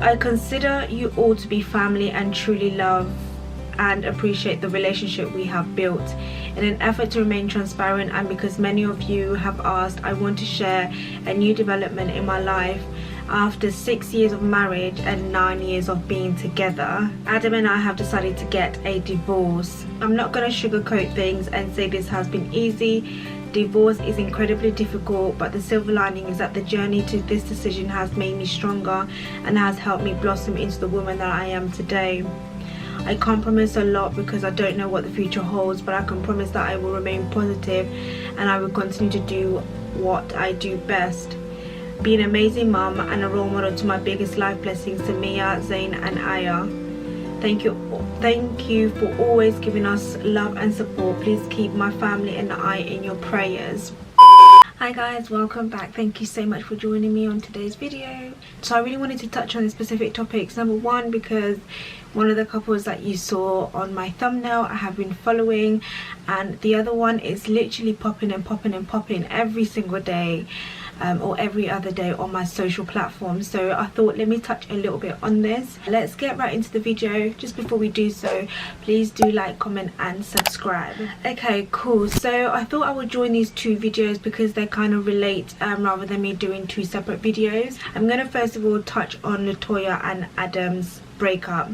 I consider you all to be family and truly love and appreciate the relationship we have built. In an effort to remain transparent and because many of you have asked, I want to share a new development in my life. After 6 years of marriage and 9 years of being together, Adam and I have decided to get a divorce. I'm not going to sugarcoat things and say this has been easy. Divorce is incredibly difficult, but the silver lining is that the journey to this decision has made me stronger and has helped me blossom into the woman that I am today. I can't promise a lot because I don't know what the future holds, but I can promise that I will remain positive and I will continue to do what I do best. Be an amazing mum and a role model to my biggest life blessings to Mia, Zayn and Aya. Thank you for always giving us love and support. Please keep my family and I in your prayers. Hi guys, welcome back. Thank you so much for joining me on today's video. So I really wanted to touch on specific topics. Number one, because one of the couples that you saw on my thumbnail I have been following, and the other one is literally popping and popping and popping every single day. Or every other day on my social platforms. So I thought, let me touch a little bit on this. Let's get right into the video. Just before we do so, please do like, comment and subscribe. Okay, cool. So I thought I would join these two videos because they kind of relate, rather than me doing two separate videos. I'm going to first of all touch on Latoya and Adam's breakup.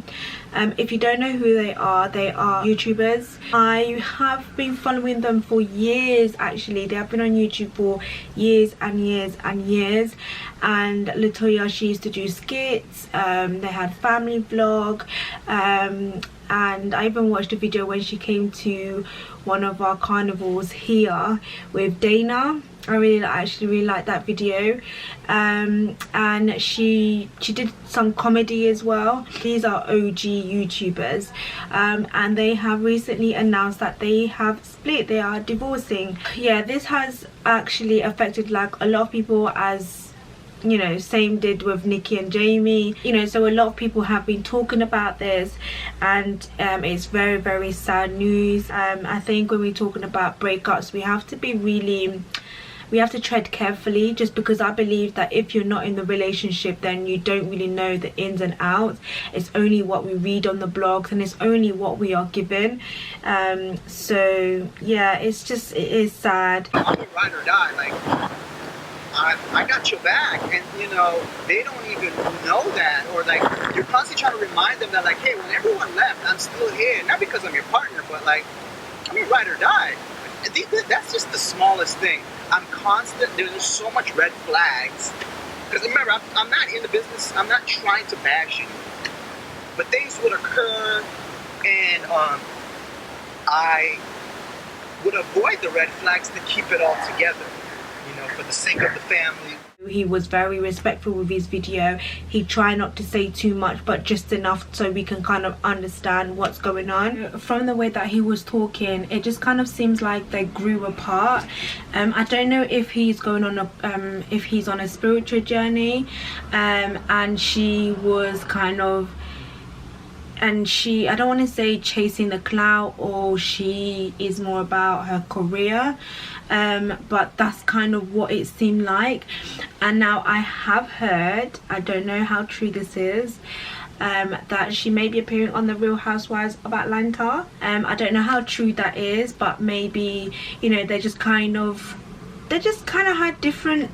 If you don't know who they are YouTubers. I have been following them for years. Actually, they have been on YouTube for years and years and years. And Latoya, she used to do skits, they had family vlog, and I even watched a video when she came to one of our carnivals here with Dana. I actually really like that video. And she did some comedy as well. These are OG YouTubers, and they have recently announced that they have split. They are divorcing. Yeah, this has actually affected like a lot of people, as you know, same did with Nikki and Jamie, you know, so a lot of people have been talking about this, and it's very, very sad news. I think when we're talking about breakups, we have to tread carefully, just because I believe that if you're not in the relationship, then you don't really know the ins and outs. It's only what we read on the blogs and it's only what we are given. So yeah, it is sad. I'm a ride or die. Like, I got your back, and you know, they don't even know that, or like you're constantly trying to remind them that, like, hey, when everyone left, I'm still here, not because I'm your partner, but like, I'm your ride or die. That's just the smallest thing. I'm constant. There's so much red flags. Because remember, I'm not in the business. I'm not trying to bash you. But things would occur, and I would avoid the red flags to keep it all together. You know, for the sake of the family. He was very respectful with his video. He tried not to say too much, but just enough so we can kind of understand what's going on. From the way that he was talking, it just kind of seems like they grew apart. I don't know if he's going on a spiritual journey, and she was kind of, and I don't want to say chasing the clout, or she is more about her career, but that's kind of what it seemed like. And now I have heard, I don't know how true this is, that she may be appearing on the Real Housewives of Atlanta. I don't know how true that is, but maybe, you know, they just kind of had different,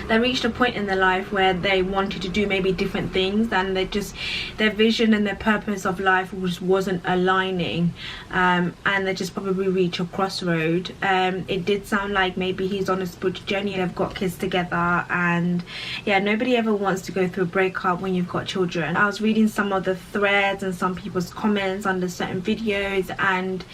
they reached a point in their life where they wanted to do maybe different things, and their vision and their purpose of life wasn't aligning, and they just probably reached a crossroad. It did sound like maybe he's on a spiritual journey. They've got kids together, and yeah, nobody ever wants to go through a breakup when you've got children. I was reading some of the threads and some people's comments under certain videos, and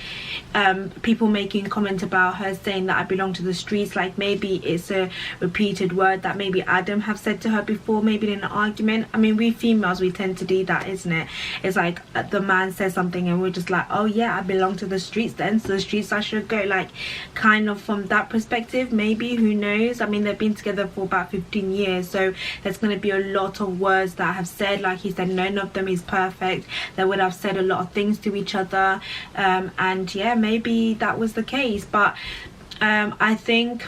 people making comments about her saying that I belong to the streets, like maybe it's a repeated word that maybe Adam have said to her before, maybe in an argument. I mean, we females, we tend to do that, isn't it? It's like the man says something and we're just like, oh yeah, I belong to the streets, then so the streets I should go, like kind of from that perspective. Maybe, who knows? I mean, they've been together for about 15 years, so there's going to be a lot of words that have said. Like he said, none of them is perfect. They would have said a lot of things to each other, and yeah, maybe that was the case. But I think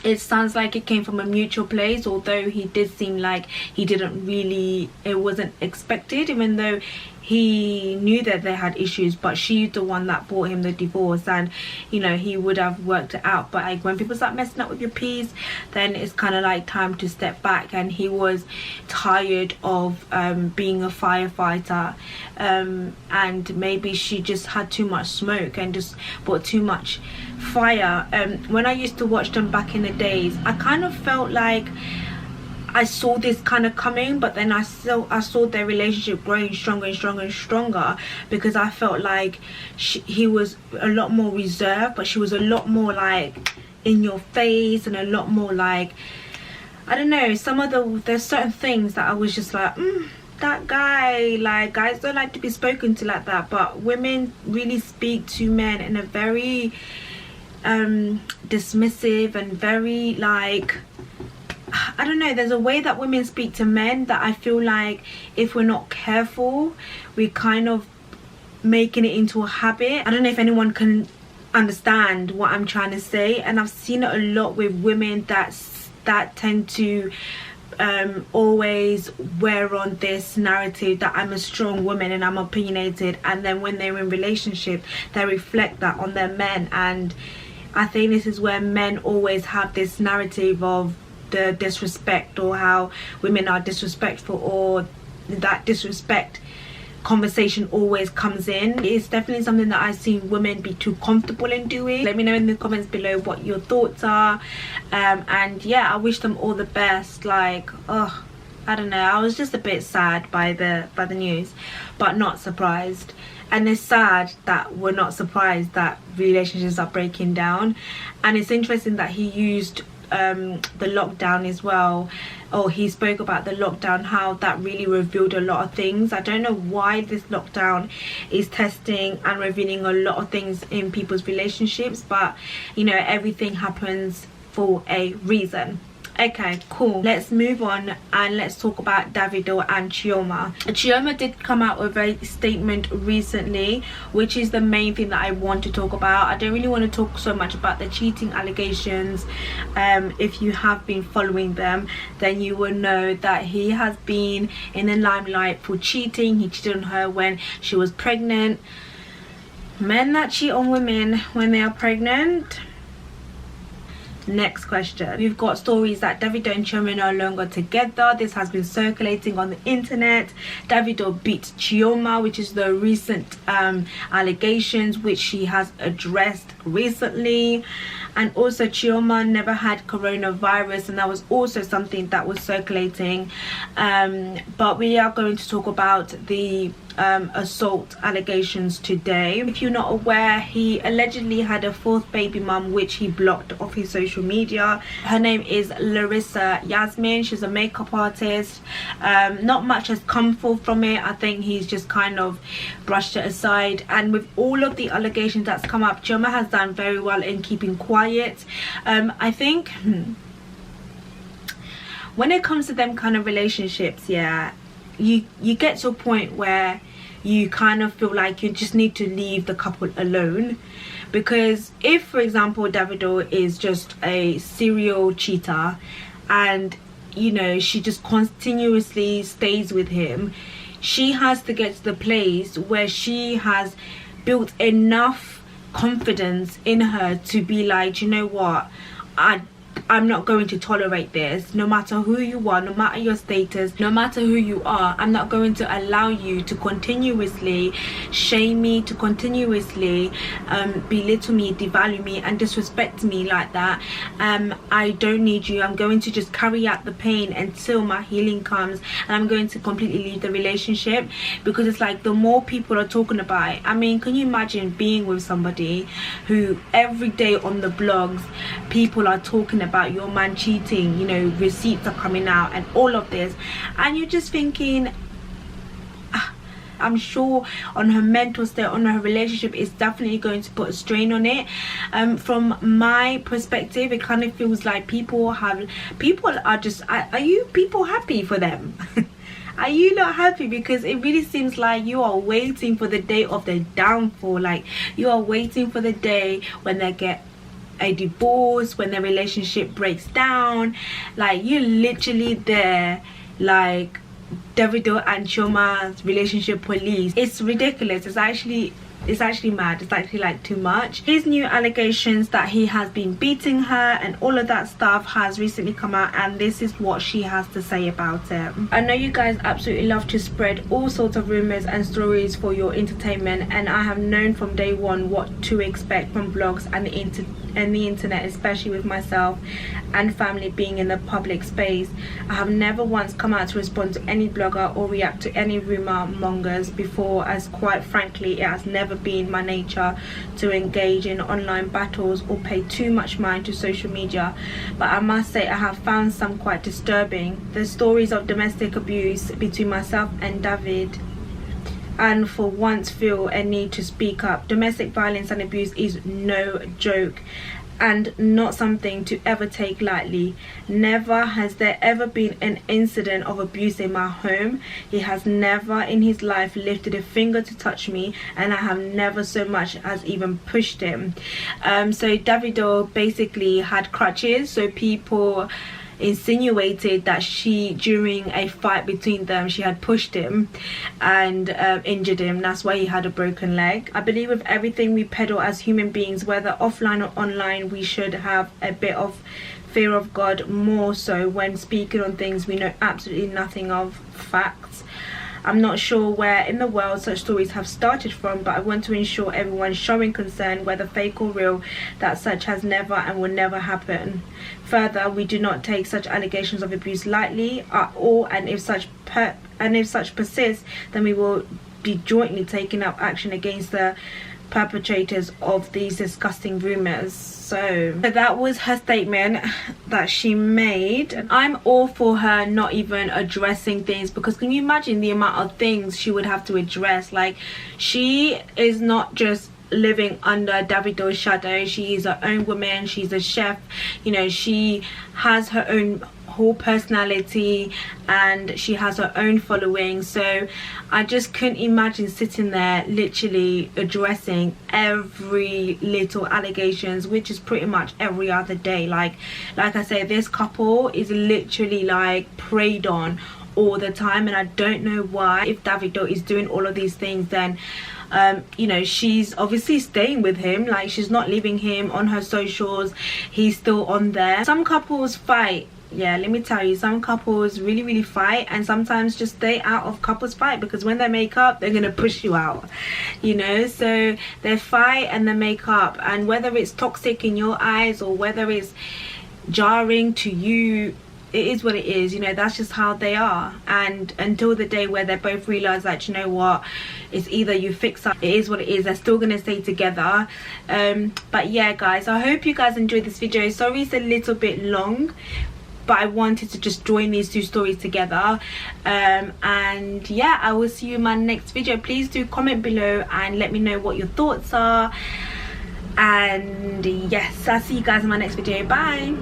it sounds like it came from a mutual place, although he did seem like he didn't really, it wasn't expected, even though he knew that they had issues, but she's the one that bought him the divorce, and you know, he would have worked it out. But like, when people start messing up with your peace, then it's kind of like time to step back. And he was tired of being a firefighter, and maybe she just had too much smoke and just brought too much fire. When I used to watch them back in the days, I kind of felt like I saw this kind of coming, but then I saw their relationship growing stronger and stronger and stronger, because I felt like he was a lot more reserved, but she was a lot more like in your face, and a lot more like, I don't know, there's certain things that I was just like, that guy, like, guys don't like to be spoken to like that, but women really speak to men in a very dismissive and very like, I don't know, there's a way that women speak to men that I feel like if we're not careful, we're kind of making it into a habit. I don't know if anyone can understand what I'm trying to say, and I've seen it a lot with women that tend to always wear on this narrative that I'm a strong woman and I'm opinionated, and then when they're in relationship they reflect that on their men. And I think this is where men always have this narrative of the disrespect, or how women are disrespectful, or that disrespect conversation always comes in. It's definitely something that I've seen women be too comfortable in doing. Let me know in the comments below what your thoughts are, and yeah, I wish them all the best. Like, oh, I don't know, I was just a bit sad by the news, but not surprised. And it's sad that we're not surprised that relationships are breaking down. And it's interesting that he used the lockdown as well, or he spoke about the lockdown, how that really revealed a lot of things. I don't know why this lockdown is testing and revealing a lot of things in people's relationships, but you know, everything happens for a reason. Okay, cool, let's move on and let's talk about Davido and Chioma. Chioma did come out with a statement recently, which is the main thing that I want to talk about. I don't really want to talk so much about the cheating allegations. If you have been following them, then you will know that he has been in the limelight for cheating. He cheated on her when she was pregnant. Men that cheat on women when they are pregnant. Next question. We've got stories that Davido and Chioma are no longer together. This has been circulating on the internet. Davido beat Chioma, which is the recent allegations which she has addressed recently. And also Chioma never had coronavirus, and that was also something that was circulating. But we are going to talk about the assault allegations today. If you're not aware, he allegedly had a fourth baby mum which he blocked off his social media. Her name is Larissa Yasmin. She's a makeup artist. Not much has come forth from it. I think he's just kind of brushed it aside, and with all of the allegations that's come up, Chioma has done very well in keeping quiet. I think when it comes to them kind of relationships, yeah, you get to a point where you kind of feel like you just need to leave the couple alone. Because if, for example, Davido is just a serial cheater and, you know, she just continuously stays with him, she has to get to the place where she has built enough confidence in her to be like, you know what, I'm not going to tolerate this. No matter who you are, no matter your status, no matter who you are, I'm not going to allow you to continuously shame me, to continuously belittle me, devalue me and disrespect me like that. I don't need you. I'm going to just carry out the pain until my healing comes, and I'm going to completely leave the relationship. Because it's like, the more people are talking about it, I mean, can you imagine being with somebody who every day on the blogs people are talking about your man cheating, you know, receipts are coming out and all of this, and you're just thinking, I'm sure on her mental state, on her relationship, is definitely going to put a strain on it. From my perspective, it kind of feels like people are just, are you people happy for them? Are you not happy? Because it really seems like you are waiting for the day of their downfall. Like, you are waiting for the day when they get a divorce, when their relationship breaks down. Like, you're literally there, like Davido and Chioma's relationship police. It's ridiculous. It's actually mad. It's actually like too much. His new allegations that he has been beating her and all of that stuff has recently come out, and this is what she has to say about it. I know you guys absolutely love to spread all sorts of rumors and stories for your entertainment, and I have known from day one what to expect from blogs and the internet, especially with myself and family being in the public space. I have never once come out to respond to any blogger or react to any rumor mongers before, as quite frankly it has never been my nature to engage in online battles or pay too much mind to social media. But I must say I have found some quite disturbing. The stories of domestic abuse between myself and David, and for once feel a need to speak up. Domestic violence and abuse is no joke and not something to ever take lightly. Never has there ever been an incident of abuse in my home. He has never in his life lifted a finger to touch me, and I have never so much as even pushed him. So Davido basically had crutches, so people insinuated that during a fight between them, she had pushed him and injured him. That's why he had a broken leg. I believe with everything we peddle as human beings, whether offline or online, we should have a bit of fear of God, more so when speaking on things we know absolutely nothing of. Facts. I'm not sure where in the world such stories have started from, but I want to ensure everyone showing concern, whether fake or real, that such has never and will never happen. Further, we do not take such allegations of abuse lightly at all, and if such persists, then we will be jointly taking up action against the perpetrators of these disgusting rumors. So that was her statement that she made. I'm all for her not even addressing things, because can you imagine the amount of things she would have to address? Like, she is not just living under Davido's shadow. She is her own woman. She's a chef, you know, she has her own whole personality and she has her own following. So I just couldn't imagine sitting there literally addressing every little allegations, which is pretty much every other day. Like I say, this couple is literally like preyed on all the time, and I don't know why. If Davido is doing all of these things, then you know, she's obviously staying with him. Like, she's not leaving him on her socials. He's still on there. Some couples fight. Yeah, let me tell you, some couples really fight, and sometimes just stay out of couples fight, because when they make up, they're gonna push you out, you know. So they fight and they make up, and whether it's toxic in your eyes or whether it's jarring to you, it is what it is, you know. That's just how they are. And until the day where they both realize that, you know what, it's either you fix up, it is what it is, they're still gonna stay together. But yeah guys, I hope you guys enjoyed this video. Sorry it's a little bit long, but I wanted to just join these two stories together. And yeah, I will see you in my next video. Please do comment below and let me know what your thoughts are. And yes, I'll see you guys in my next video. Bye.